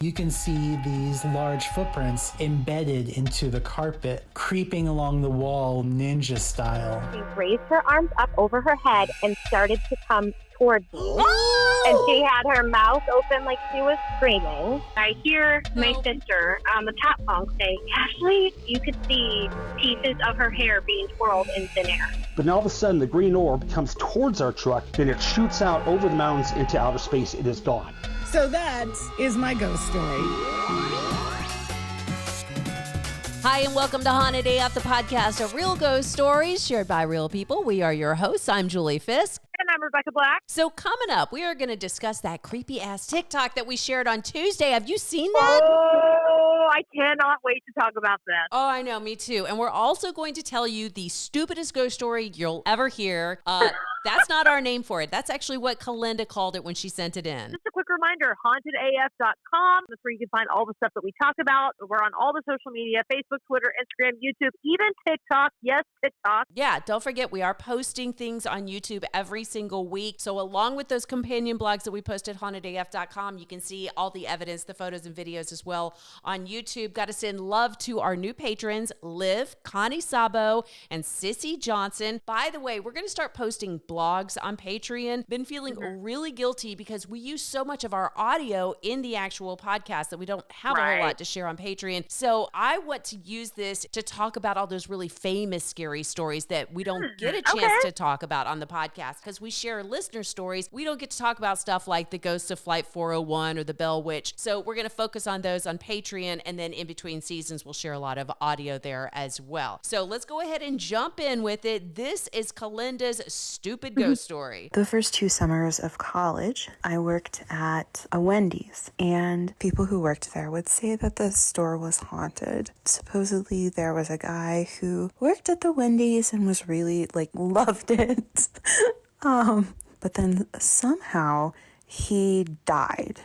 You can see these large footprints embedded into the carpet, creeping along the wall ninja style. She raised her arms up over her head and started to come towards me. And she had her mouth open like she was screaming. I hear my sister on the top bunk say, "Ashley," you could see pieces of her hair being twirled in thin air. But then all of a sudden, the green orb comes towards our truck, then it shoots out over the mountains into outer space. It is gone. So that is my ghost story. Hi, and welcome to Haunted AF, the podcast of real ghost stories shared by real people. We are your hosts. I'm Julie Fisk. And I'm Rebecca Black. So coming up, we are going to discuss that creepy-ass TikTok that we shared on Tuesday. Have you seen that? Oh, I cannot wait to talk about this. Oh, I know, me too. And we're also going to tell you the stupidest ghost story you'll ever hear. That's not our name for it. That's actually what Kalinda called it when she sent it in. Just a quick reminder, hauntedafpodcast. That's where you can find all the stuff that we talk about. We're on all the social media, Facebook, Twitter, Instagram, YouTube, even TikTok. Yes, TikTok. Yeah, don't forget, we are posting things on YouTube every single week. So along with those companion blogs that we post at hauntedaf.com, you can see all the evidence, the photos and videos as well on YouTube. Got to send love to our new patrons, Liv, Connie Sabo, and Sissy Johnson. By the way, we're going to start posting blogs on Patreon. Been feeling really guilty because we use so much of our audio in the actual podcast that we don't have a whole lot to share on Patreon. So I want to use this to talk about all those really famous scary stories that we don't get a chance to talk about on the podcast because we share listener stories. We don't get to talk about stuff like the Ghosts of Flight 401 or the Bell Witch. So we're going to focus on those on Patreon, and then in between seasons, we'll share a lot of audio there as well. So let's go ahead and jump in with it. This is Kalinda's stupid ghost story. The first 2 summers of college, I worked at a Wendy's, and people who worked there would say that the store was haunted. Supposedly, there was a guy who worked at the Wendy's and was really, loved it. But then somehow he died,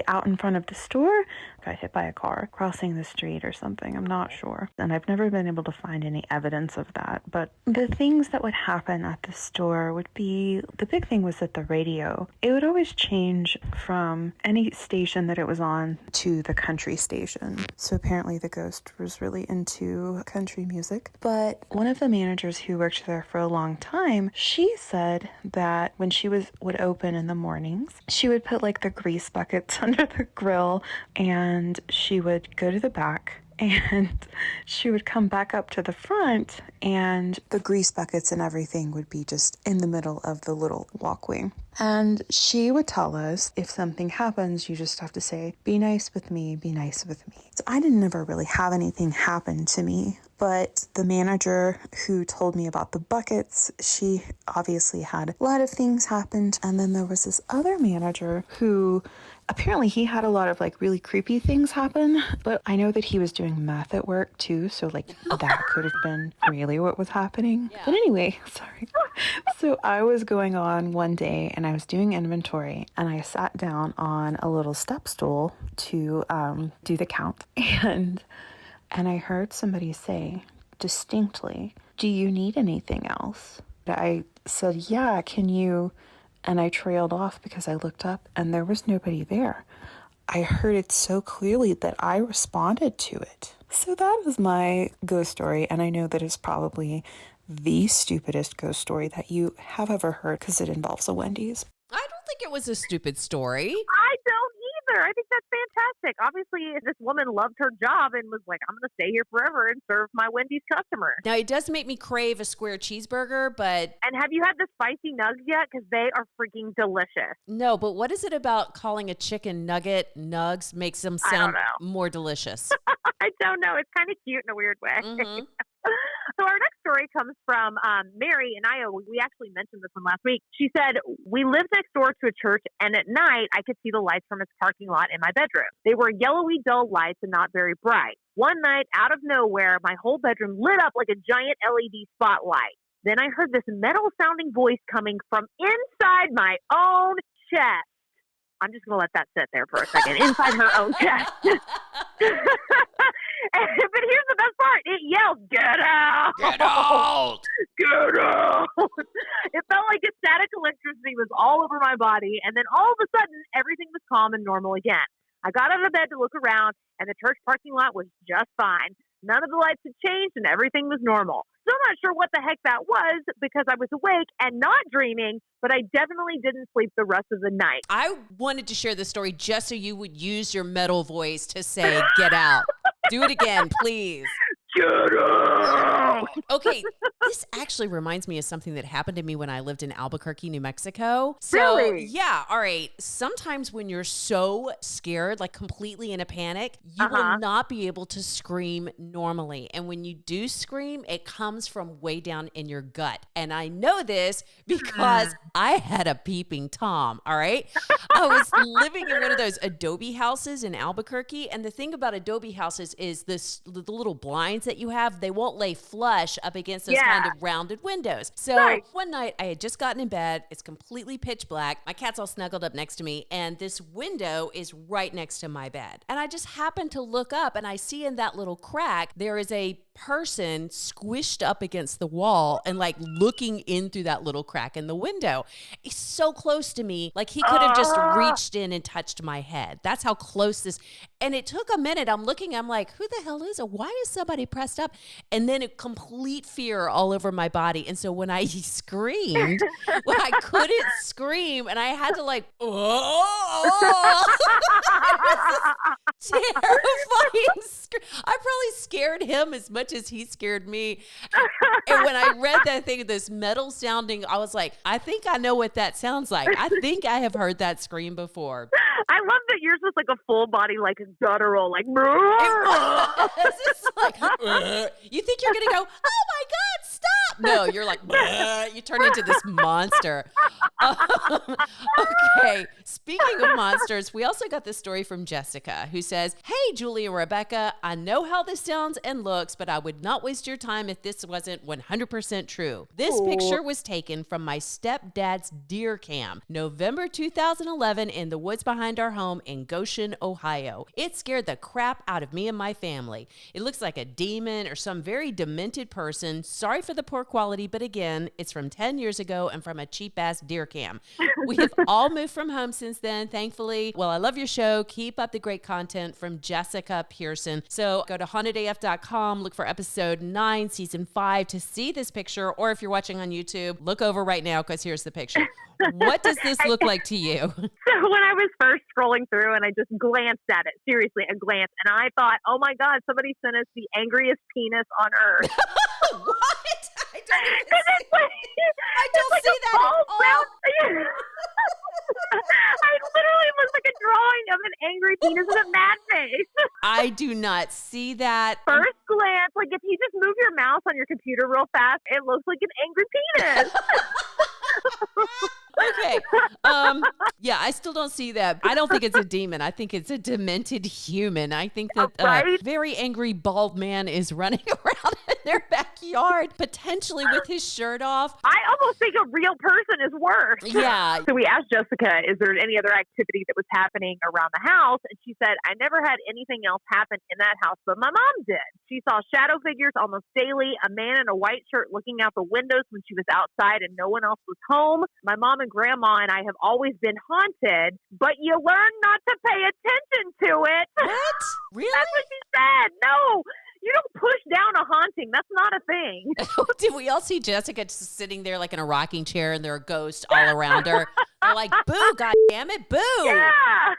out in front of the store. Got hit by a car crossing the street or something. I'm not sure. And I've never been able to find any evidence of that. But the things that would happen at the store would be, the big thing was that the radio, it would always change from any station that it was on to the country station. So apparently the ghost was really into country music. But one of the managers who worked there for a long time, she said that when she would open in the mornings, she would put the grease buckets under the grill, and she would go to the back and she would come back up to the front, and the grease buckets and everything would be just in the middle of the little walkway. And she would tell us, if something happens, you just have to say, "Be nice with me, be nice with me." So I didn't ever really have anything happen to me, but the manager who told me about the buckets, she obviously had a lot of things happened. And then there was this other manager who apparently he had a lot of really creepy things happen, but I know that he was doing meth at work too, so that could have been really what was happening. Yeah. But anyway, sorry. So I was going on one day and I was doing inventory, and I sat down on a little step stool to do the count, and I heard somebody say distinctly, "Do you need anything else?" I said, "Yeah, can you?" And I trailed off because I looked up and there was nobody there. I heard it so clearly that I responded to it. So that was my ghost story, and I know that it's probably the stupidest ghost story that you have ever heard because it involves a Wendy's. I don't think it was a stupid story. I don't either. I think that's fantastic. Obviously, this woman loved her job and was like, "I'm going to stay here forever and serve my Wendy's customers." Now, it does make me crave a square cheeseburger, but... And have you had the spicy nugs yet? Because they are freaking delicious. No, but what is it about calling a chicken nugget nugs makes them sound more delicious? I don't know. It's kind of cute in a weird way. Mm-hmm. So our next story comes from Mary in Iowa. We actually mentioned this one last week. She said, "We lived next door to a church, and at night I could see the lights from its parking lot in my bedroom. They were yellowy, dull lights and not very bright. One night, out of nowhere, my whole bedroom lit up like a giant LED spotlight. Then I heard this metal-sounding voice coming from inside my own chest." I'm just going to let that sit there for a second. Inside her own chest. But here's the best part. It yelled, "Get out! Get out! Get out!" It felt like a static electricity was all over my body. And then all of a sudden, everything was calm and normal again. I got out of bed to look around, and the church parking lot was just fine. None of the lights had changed, and everything was normal. Still not sure what the heck that was because I was awake and not dreaming, but I definitely didn't sleep the rest of the night. I wanted to share this story just so you would use your metal voice to say, get out. Do it again, please. Get out! Okay, this actually reminds me of something that happened to me when I lived in Albuquerque, New Mexico. So, Really? yeah, all right. Sometimes when you're so scared, like completely in a panic, you will not be able to scream normally. And when you do scream, it comes from way down in your gut. And I know this because I had a peeping Tom, all right? I was living in one of those adobe houses in Albuquerque. And the thing about adobe houses is the little blinds that you have, they won't lay flush up against those kind of rounded windows. So one night I had just gotten in bed. It's completely pitch black. My cat's all snuggled up next to me, and this window is right next to my bed. And I just happened to look up, and I see in that little crack, there is a person squished up against the wall and like looking in through that little crack in the window. He's so close to me, like he could have just reached in and touched my head. That's how close this. And it took a minute. I'm looking, I'm like, who the hell is it? Why is somebody pressed up? And then a complete fear all over my body. And so when I screamed, well, I couldn't scream, and I had to like, terrifying. I probably scared him as much as he scared me. And when I read that thing, this metal sounding, I was like, I think I know what that sounds like. I think I have heard that scream before. I love that yours was like a full body, like a guttural, like. It's like, you think you're gonna go, oh my God, stop! No, you're like, you turn into this monster. Okay, speaking of monsters, we also got this story from Jessica, who says, hey, Julie and Rebecca, I know how this sounds and looks, but I would not waste your time if this wasn't 100% true. This picture was taken from my stepdad's deer cam, November 2011, in the woods behind our home in Goshen, Ohio. It scared the crap out of me and my family. It looks like a demon or some very demented person. Sorry for the poor quality, but again, it's from 10 years ago and from a cheap-ass deer cam. We have all moved from home since then, thankfully. Well, I love your show. Keep up the great content, from Jessica Pearson. So go to hauntedafpodcast.com, look for episode 9, season 5 to see this picture. Or if you're watching on YouTube, look over right now because here's the picture. What does this look like to you? So when I was first scrolling through and I just glanced at it, seriously, a glance, and I thought, oh my God, somebody sent us the angriest penis on earth. What? I don't see that at all. I literally was like a drawing of an angry penis with a mad face. I do not see that. First glance, like if you just move your mouse on your computer real fast, it looks like an angry penis. Okay. Yeah, I still don't see that. I don't think it's a demon. I think it's a demented human. I think that a very angry bald man is running around in their backyard, potentially with his shirt off. I almost think a real person is worse. Yeah. So we asked Jessica, is there any other activity that was happening around the house? And she said, I never had anything else happen in that house, but my mom did. She saw shadow figures almost daily, a man in a white shirt looking out the windows when she was outside and no one else was home. My mom and grandma and I have always been haunted, but you learn not to pay attention to it. What? Really? That's what she said. No, you don't push down a haunting. That's not a thing. Did we all see Jessica just sitting there like in a rocking chair and there are ghosts all around her? They're like, boo, God damn it, boo. Yeah.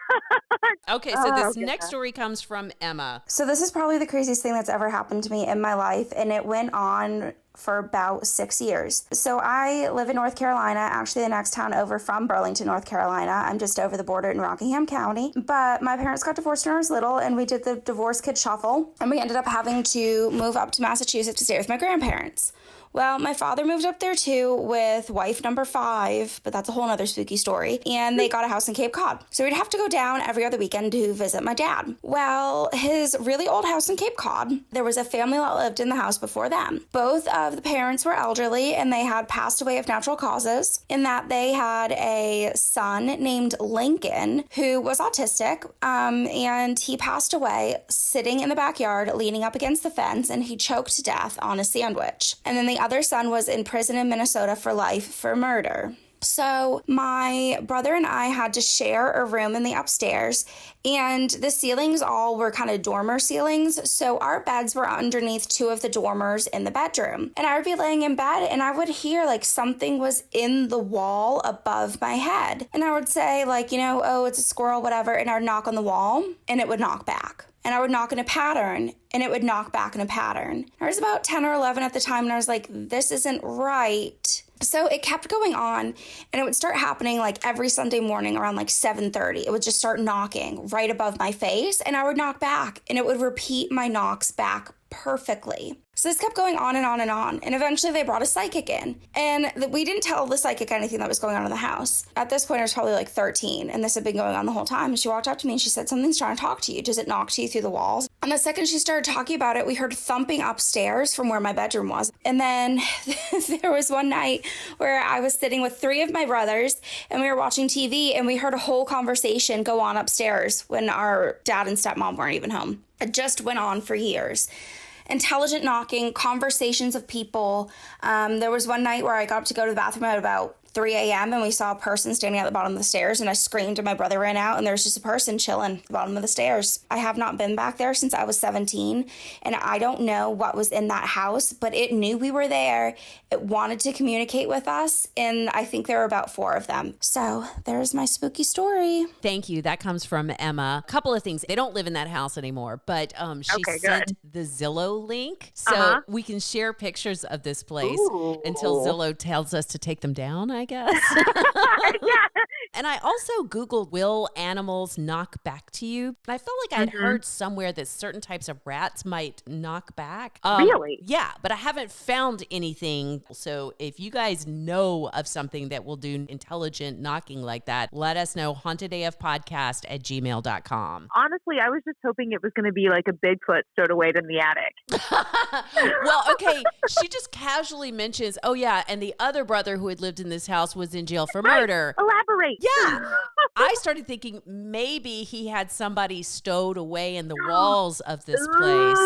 Okay, so this next story comes from Emma. So this is probably the craziest thing that's ever happened to me in my life, and it went on for about 6 years. So I live in North Carolina, actually the next town over from Burlington, North Carolina. I'm just over the border in Rockingham County. But my parents got divorced when I was little, and we did the divorce kid shuffle, and we ended up having to move up to Massachusetts to stay with my grandparents. Well, my father moved up there too with wife number 5, but that's a whole other spooky story. And they got a house in Cape Cod. So we'd have to go down every other weekend to visit my dad. Well, his really old house in Cape Cod, there was a family that lived in the house before them. Both of the parents were elderly and they had passed away of natural causes, in that they had a son named Lincoln who was autistic, and he passed away sitting in the backyard leaning up against the fence, and he choked to death on a sandwich. And then the other son was in prison in Minnesota for life for murder. So my brother and I had to share a room in the upstairs, and the ceilings all were kind of dormer ceilings. So our beds were underneath two of the dormers in the bedroom. And I would be laying in bed and I would hear like something was in the wall above my head. And I would say like, oh, it's a squirrel, whatever. And I would knock on the wall and it would knock back. And I would knock in a pattern and it would knock back in a pattern. I was about 10 or 11 at the time and I was like, this isn't right. So it kept going on and it would start happening like every Sunday morning around like 7:30. It would just start knocking right above my face and I would knock back and it would repeat my knocks back perfectly. So this kept going on and on and on. And eventually they brought a psychic in. And we didn't tell the psychic anything that was going on in the house. At this point, I was probably like 13. And this had been going on the whole time. And she walked up to me and she said, something's trying to talk to you. Does it knock to you through the walls? And the second she started talking about it, we heard thumping upstairs from where my bedroom was. And then there was one night where I was sitting with three of my brothers and we were watching TV and we heard a whole conversation go on upstairs when our dad and stepmom weren't even home. It just went on for years. Intelligent knocking, conversations of people. There was one night where I got up to go to the bathroom at about 3 a.m. and we saw a person standing at the bottom of the stairs and I screamed and my brother ran out and there was just a person chilling at the bottom of the stairs. I have not been back there since I was 17 and I don't know what was in that house, but it knew we were there. It wanted to communicate with us and I think there were about 4 of them. So there's my spooky story. Thank you. That comes from Emma. A couple of things. They don't live in that house anymore, but she sent the Zillow link so we can share pictures of this place until Zillow tells us to take them down, I guess. And I also Googled, will animals knock back to you? I felt like I'd heard somewhere that certain types of rats might knock back. Really? Yeah, but I haven't found anything. So if you guys know of something that will do intelligent knocking like that, let us know. hauntedafpodcast@gmail.com. Honestly, I was just hoping it was going to be like a Bigfoot stowed away in the attic. Well, okay. She just casually mentions, oh yeah, and the other brother who had lived in this house was in jail for murder. Elaborate. Yeah. I started thinking maybe he had somebody stowed away in the walls of this place.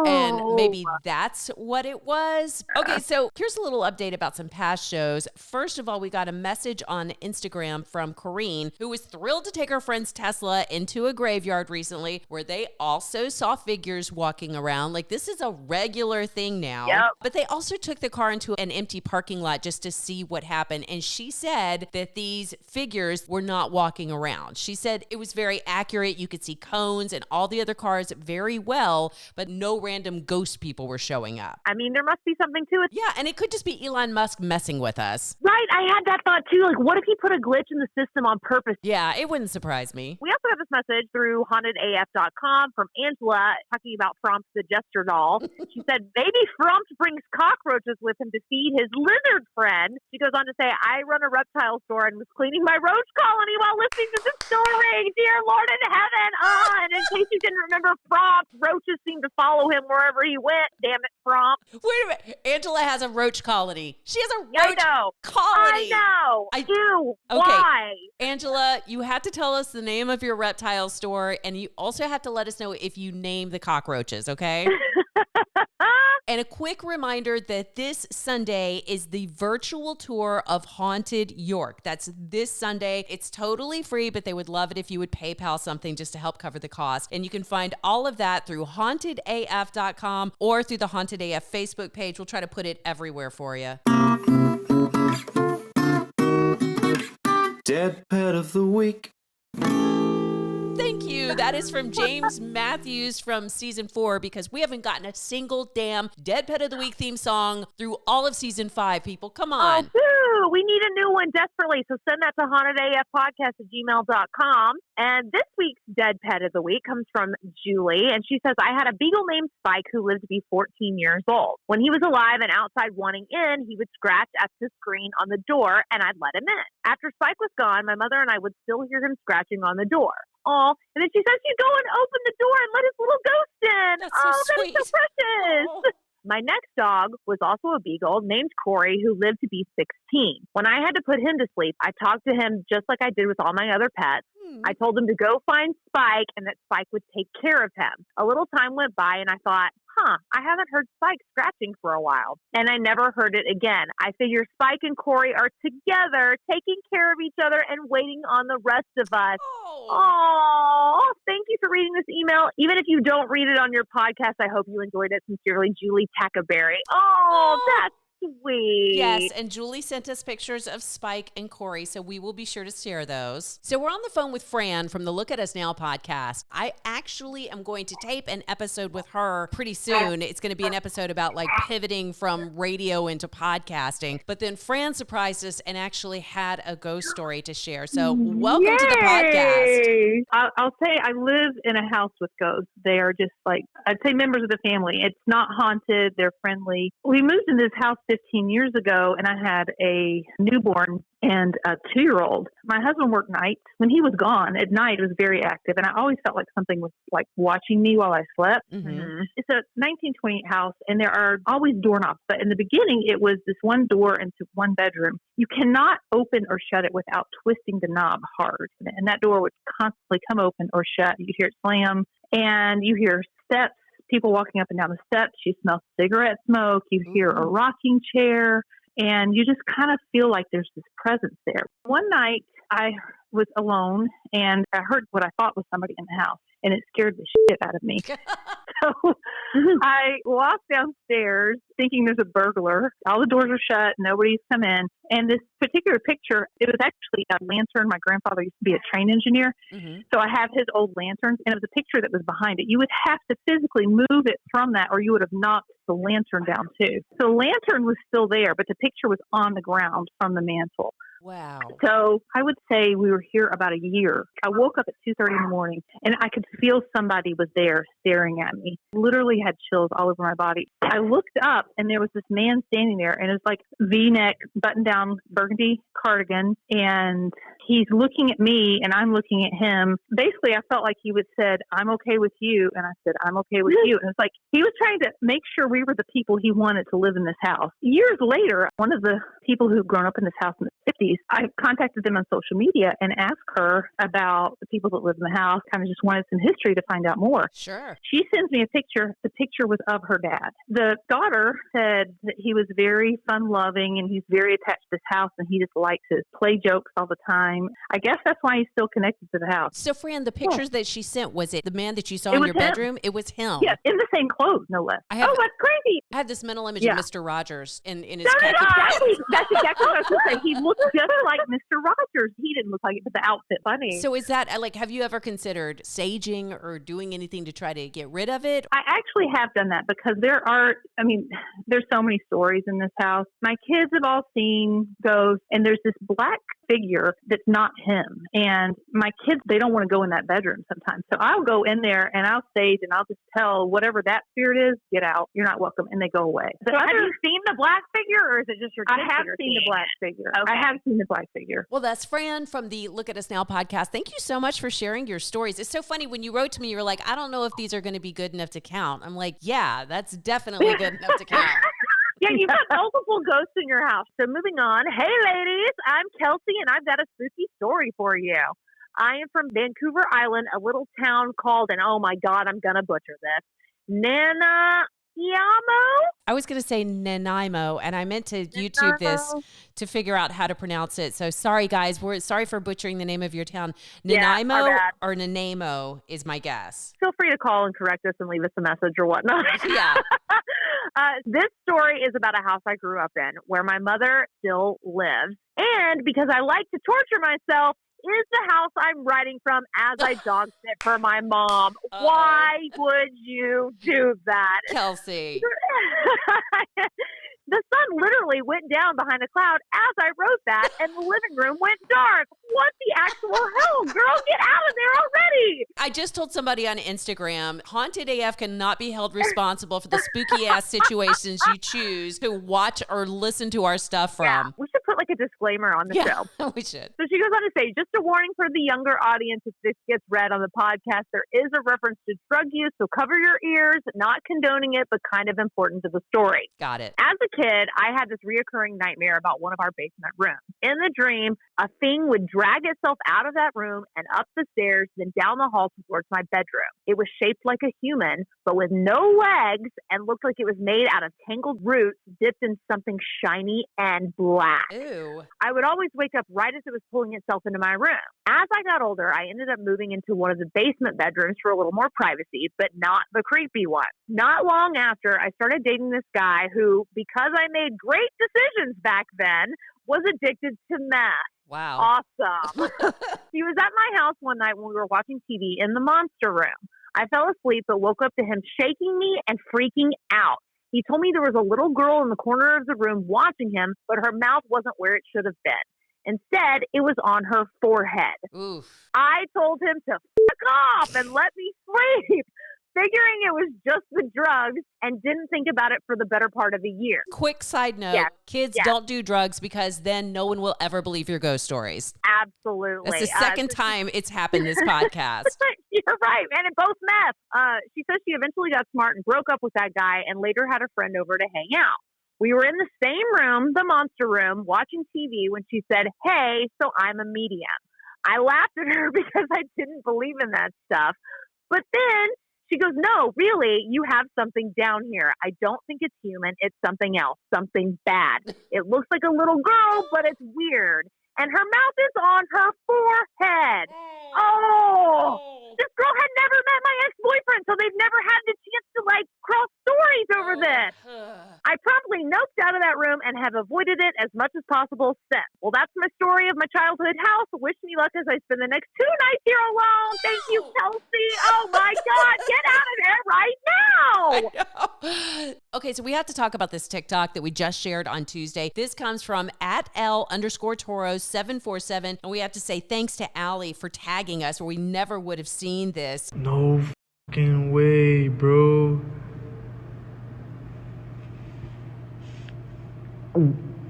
And maybe that's what it was. Okay, so here's a little update about some past shows. First of all, we got a message on Instagram from Corrine, who was thrilled to take her friend's Tesla into a graveyard recently, where they also saw figures walking around. Like, this is a regular thing now. Yep. But they also took the car into an empty parking lot just to see what happened. And she said that these figures were not walking around. She said it was very accurate. You could see cones and all the other cars very well, but no random ghost people were showing up. I mean, there must be something to it. Yeah, and it could just be Elon Musk messing with us. Right. I had that thought too. Like, what if he put a glitch in the system on purpose? Yeah, it wouldn't surprise me. We also got this message through hauntedafpodcast.com from Angela talking about Frump the Jester doll. She said, baby Frump brings cockroaches with him to feed his lizard friend. She goes on to say, I run a reptile store and was cleaning my roach colony while listening to this story. Dear Lord in heaven. And in case you didn't remember, Frump, roaches seemed to follow him wherever he went. Damn it, Frump. Wait a minute. Angela has a roach colony. She has a roach I colony. know. I do. Okay. Why? Angela, you have to tell us the name of your reptile store, and you also have to let us know if you name the cockroaches, okay? And a quick reminder that this Sunday is the virtual tour of Haunted York. That's this Sunday. It's totally free, but they would love it if you would PayPal something just to help cover the cost. And you can find all of that through hauntedaf.com or through the Haunted AF Facebook page. We'll try to put it everywhere for you. Dead Pet of the Week. Thank you. That is from James Matthews from season 4, because we haven't gotten a single damn Dead Pet of the Week theme song through all of season 5, people. Come on. Oh, we need a new one desperately. So send that to hauntedafpodcast@gmail.com. And this week's Dead Pet of the Week comes from Julie. And she says, I had a beagle named Spike who lived to be 14 years old. When he was alive and outside wanting in, he would scratch at the screen on the door and I'd let him in. After Spike was gone, my mother and I would still hear him scratching on the door. Oh, and then she says she'd go and open the door and let his little ghost in. That's so sweet. That is so precious. Oh. My next dog was also a beagle named Corey, who lived to be 16. When I had to put him to sleep, I talked to him just like I did with all my other pets. I told him to go find Spike and that Spike would take care of him. A little time went by and I thought, I haven't heard Spike scratching for a while. And I never heard it again. I figure Spike and Corey are together, taking care of each other and waiting on the rest of us. Oh, thank you for reading this email. Even if you don't read it on your podcast, I hope you enjoyed it. Sincerely, Julie Tackaberry. Oh, that's sweet. Yes, and Julie sent us pictures of Spike and Corey, so we will be sure to share those. So we're on the phone with Fran from the Look at Us Now podcast. I actually am going to tape an episode with her pretty soon. It's going to be an episode about like pivoting from radio into podcasting. But then Fran surprised us and actually had a ghost story to share. So welcome to the podcast. I'll say I live in a house with ghosts. They are just like, I'd say members of the family. It's not haunted. They're friendly. We moved in this house 15 years ago, and I had a newborn and a 2-year-old. My husband worked nights. When he was gone at night, it was very active, and I always felt like something was like watching me while I slept. Mm-hmm. It's a 1928 house, and there are always doorknobs. But in the beginning, it was this one door into one bedroom. You cannot open or shut it without twisting the knob hard, and that door would constantly come open or shut. You'd hear it slam, and you hear steps. People walking up and down the steps. You smell cigarette smoke. You hear a rocking chair, and you just kind of feel like there's this presence there. One night, I was alone, and I heard what I thought was somebody in the house, and it scared the shit out of me. So I walked downstairs thinking there's a burglar. All the doors are shut. Nobody's come in. And this particular picture, it was actually a lantern. My grandfather used to be a train engineer. Mm-hmm. So I have his old lanterns, and it was a picture that was behind it. You would have to physically move it from that, or you would have knocked the lantern down too. So the lantern was still there, but the picture was on the ground from the mantle. Wow. So I would say we were here about a year. I woke up at 2:30 in the morning, and I could feel somebody was there staring at me. Literally had chills all over my body. I looked up, and there was this man standing there, and it was like V-neck, button-down burgundy cardigan, and he's looking at me, and I'm looking at him. Basically, I felt like he would said, "I'm okay with you," and I said, "I'm okay with you." And it's like he was trying to make sure we were the people he wanted to live in this house. Years later, one of the people who've grown up in this house in the 50s, I contacted them on social media and asked her about the people that live in the house, kind of just wanted some history to find out more. Sure. She sends me a picture. The picture was of her dad. The daughter said that he was very fun-loving and he's very attached to this house, and he just likes to play jokes all the time. I guess that's why he's still connected to the house. So, Fran, the pictures that she sent, was it the man that you saw in your bedroom? It was him. Yes, in the same clothes, no less. That's crazy. I had this mental image of Mr. Rogers in his That's exactly what I was going to say. He looked just like Mr. Rogers. He didn't look like it, but the outfit funny. So is that, like, have you ever considered saging or doing anything to try to get rid of it? I actually have done that because there's so many stories in this house. My kids have all seen ghosts, and there's this black figure that's not him. And my kids, they don't want to go in that bedroom sometimes. So I'll go in there and I'll sage and I'll just tell whatever that spirit is, get out. You're not welcome. And they go away. So have you seen the black figure, or is it just your kids? I have seen the black figure. Okay. I have seen the black figure. Well, that's Fran from the Look at Us Now podcast. Thank you so much for sharing your stories. It's so funny when you wrote to me, you were like, I don't know if these are going to be good enough to count. I'm like, yeah, that's definitely good enough to count. Yeah, you've got multiple ghosts in your house. So moving on. Hey, ladies, I'm Kelsey, and I've got a spooky story for you. I am from Vancouver Island, a little town called, and oh my God, I'm going to butcher this, Nanaimo? I was going to say Nanaimo, and I meant to YouTube this to figure out how to pronounce it. So sorry, guys. We're sorry for butchering the name of your town. Nanaimo or Nanaimo is my guess. Feel free to call and correct us and leave us a message or whatnot. Yeah. This story is about a house I grew up in where my mother still lives. And because I like to torture myself, is the house I'm writing from as I dog sit for my mom. Why would you do that? Kelsey. The sun literally went down behind a cloud as I wrote that, and the living room went dark. What the actual hell? Girl, get out of there already. I just told somebody on Instagram, Haunted AF cannot be held responsible for the spooky ass situations you choose to watch or listen to our stuff from. Yeah, we should put like a disclaimer on the show. We should. So she goes on to say, just a warning for the younger audience if this gets read on the podcast, there is a reference to drug use, so cover your ears, not condoning it, but kind of important to the story. Got it. As a kid, I had this reoccurring nightmare about one of our basement rooms. In the dream, a thing would drag drag itself out of that room and up the stairs, then down the hall towards my bedroom. It was shaped like a human, but with no legs and looked like it was made out of tangled roots dipped in something shiny and black. Ew. I would always wake up right as it was pulling itself into my room. As I got older, I ended up moving into one of the basement bedrooms for a little more privacy, but not the creepy one. Not long after, I started dating this guy who, because I made great decisions back then, was addicted to meth. Wow. Awesome. He was at my house one night when we were watching TV in the monster room. I fell asleep but woke up to him shaking me and freaking out. He told me there was a little girl in the corner of the room watching him, but her mouth wasn't where it should have been. Instead, it was on her forehead. Oof. I told him to fuck off and let me sleep, figuring it was just the drugs, and didn't think about it for the better part of a year. Quick side note, kids don't do drugs because then no one will ever believe your ghost stories. Absolutely. That's the second time it's happened this podcast. You're right, man. And both meth. She says she eventually got smart and broke up with that guy and later had a friend over to hang out. We were in the same room, the monster room, watching TV when she said, "Hey, so I'm a medium." I laughed at her because I didn't believe in that stuff. But then she goes, "No, really, you have something down here. I don't think it's human. It's something else, something bad. It looks like a little girl, but it's weird. And her mouth is on her forehead." Oh, this girl had never met my ex-boyfriend, so they've never had the chance to, cross stories over this. I promptly noped out of that room and have avoided it as much as possible since. Well, that's my story of my childhood house. Wish me luck as I spend the next 2 nights here alone. Thank you, Kelsey. Oh, my God. Get out of there right now. Okay, so we have to talk about this TikTok that we just shared on Tuesday. This comes from @L_Toro747. And we have to say thanks to Allie for tagging us, or we never would have seen this. No fucking way, bro.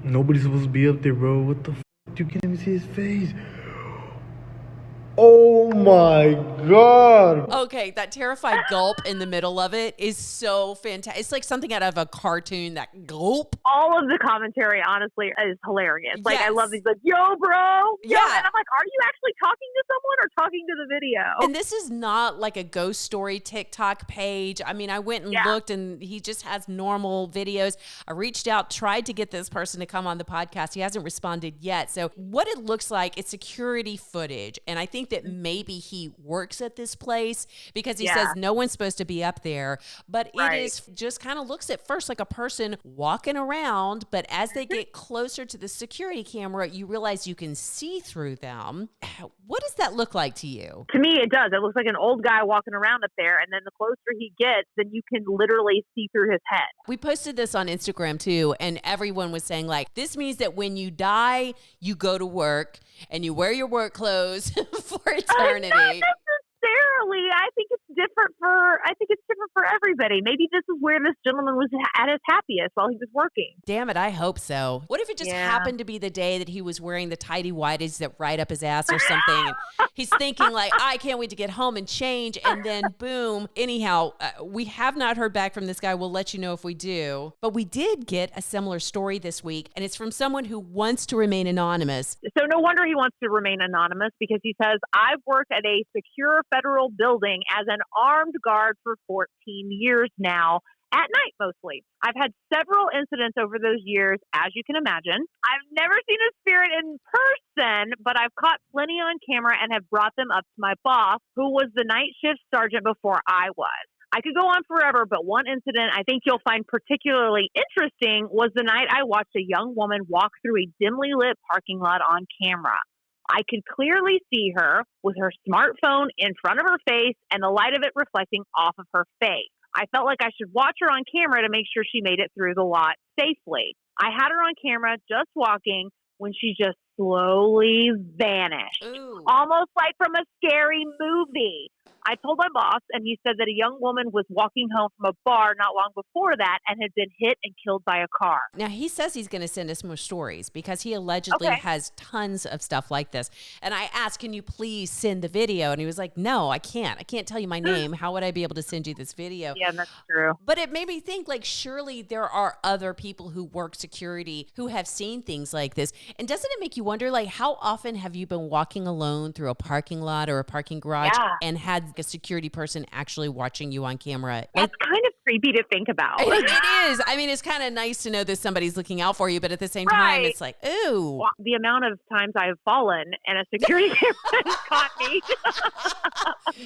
Nobody's supposed to be up there, bro. What the you can't even see his face. Oh my God. Okay, that terrified gulp in the middle of it is so fantastic. It's like something out of a cartoon, that gulp. All of the commentary, honestly, is hilarious. Yes. I love these, yo, bro. Yeah. And I'm like, are you actually talking to someone or talking to the video? And this is not like a ghost story TikTok page. I mean, I went and looked, and he just has normal videos. I reached out, tried to get this person to come on the podcast. He hasn't responded yet. So what it looks like, it's security footage. And I think that maybe he works at this place because he says no one's supposed to be up there. But it is just kind of looks at first like a person walking around. But as they get closer to the security camera, you realize you can see through them. What does that look like to you? To me, it does. It looks like an old guy walking around up there. And then the closer he gets, then you can literally see through his head. We posted this on Instagram too. And everyone was saying this means that when you die, you go to work and you wear your work clothes for eternity. Not necessarily. I think it's different for everybody. Maybe this is where this gentleman was at his happiest while he was working. Damn it, I hope so. What if it just happened to be the day that he was wearing the tidy whities that ride up his ass or something? And he's thinking I can't wait to get home and change, and then boom. Anyhow, we have not heard back from this guy. We'll let you know if we do. But we did get a similar story this week, and it's from someone who wants to remain anonymous. So no wonder he wants to remain anonymous, because he says, "I've worked at a secure federal building as an armed guard for 14 years now, at night mostly. I've had several incidents over those years, as you can imagine. I've never seen a spirit in person, but I've caught plenty on camera and have brought them up to my boss, who was the night shift sergeant before I was. I could go on forever, but one incident I think you'll find particularly interesting was the night I watched a young woman walk through a dimly lit parking lot on camera. I could clearly see her with her smartphone in front of her face and the light of it reflecting off of her face. I felt like I should watch her on camera to make sure she made it through the lot safely. I had her on camera just walking when she just slowly vanished, almost like from a scary movie. I told my boss, and he said that a young woman was walking home from a bar not long before that and had been hit and killed by a car. Now, he says he's going to send us more stories because he allegedly has tons of stuff like this. And I asked, can you please send the video? And he was like, no, I can't. I can't tell you my name. How would I be able to send you this video? Yeah, that's true. But it made me think, like, surely there are other people who work security who have seen things like this. And doesn't it make you wonder, like, how often have you been walking alone through a parking lot or a parking garage and had a security person actually watching you on camera? That's kind of creepy to think about. It is. I mean, it's kind of nice to know that somebody's looking out for you, but at the same time, it's like, ooh. Well, the amount of times I've fallen and a security camera has caught me.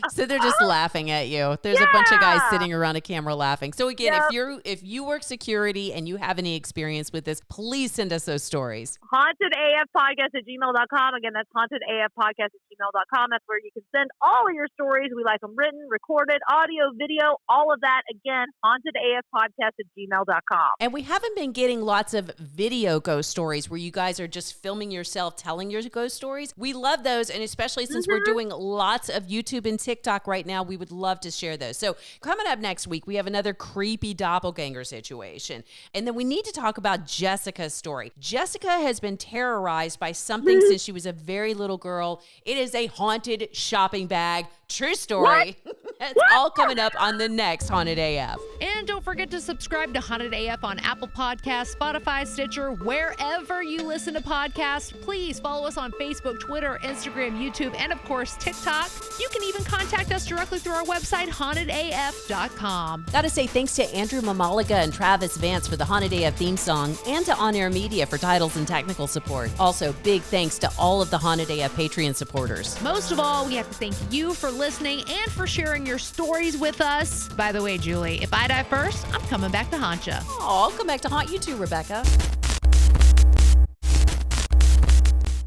So they're just laughing at you. There's a bunch of guys sitting around a camera laughing. So again, if you work security and you have any experience with this, please send us those stories. hauntedafpodcast@gmail.com. Again, that's hauntedafpodcast@gmail.com. That's where you can send all of your stories. We like them written, recorded, audio, video, all of that. Again, hauntedafpodcast@gmail.com. And we haven't been getting lots of video ghost stories where you guys are just filming yourself telling your ghost stories. We love those, and especially since we're doing lots of YouTube and TikTok right now, we would love to share those. So coming up next week, we have another creepy doppelganger situation. And then we need to talk about Jessica's story. Jessica has been terrorized by something since she was a very little girl. It is a haunted shopping bag. True story. It's all coming up on the next Haunted AF. And don't forget to subscribe to Haunted AF on Apple Podcasts, Spotify, Stitcher, wherever you listen to podcasts. Please follow us on Facebook, Twitter, Instagram, YouTube, and of course, TikTok. You can even contact us directly through our website, hauntedaf.com. Gotta say thanks to Andrew Mamaliga and Travis Vance for the Haunted AF theme song and to On Air Media for titles and technical support. Also, big thanks to all of the Haunted AF Patreon supporters. Most of all, we have to thank you for listening and for sharing your stories with us. By the way, Julie, if I die first, I'm coming back to haunt you. Oh, I'll come back to haunt you too, Rebecca.